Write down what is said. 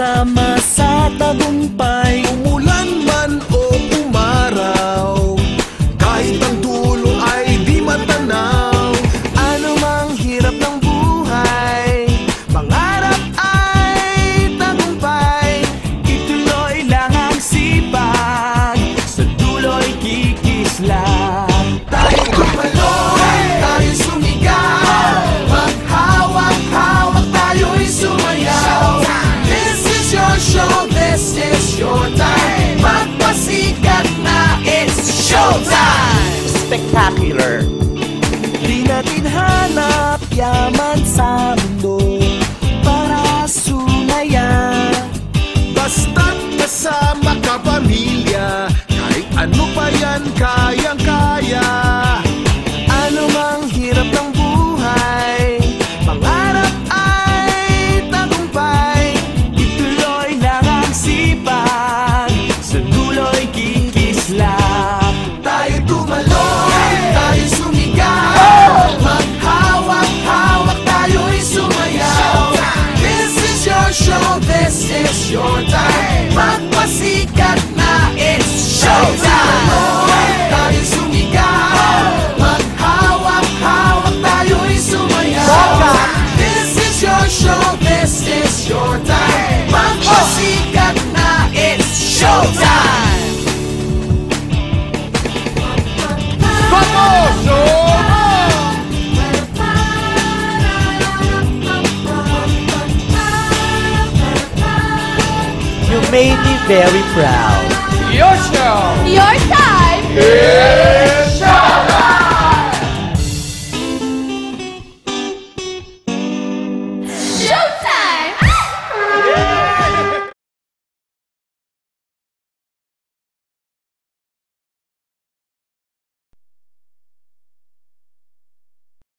sama sa tagumpay. Umulan man o umaraw, kahit ang dulo ay di matanaw. Ano mang hirap ng buhay, pangarap ay tagumpay. Ituloy lang ang sipag, sa dulo'y kikislang. Tayo tumalon, tayo sumigaw, maghawak-hawak tayo'y sumayaw. This is your show, this is your time. Magpasikat na, it's showtime! Spectacular. Di natin hanap yaman sa mundo para sumaya. Basta't kasama ka pamilya, kahit ano pa yan kayang-kaya. Ano mang hirap ng buhay, pangarap ay tagumpay. Ituloy lang ang sipag, sa dulo'y kikislang. Tayo tumalon, tayo sumigaw, maghawak-hawak tayo'y sumayaw. This is your show, this is your time. Magpasikat na, it's showtime! Tayo sumigaw, maghawak-hawak tayo'y sumayaw. This is your show, this is your time. Magpasikat na, it's showtime! You made me very proud. Your show! Your time! Yeah!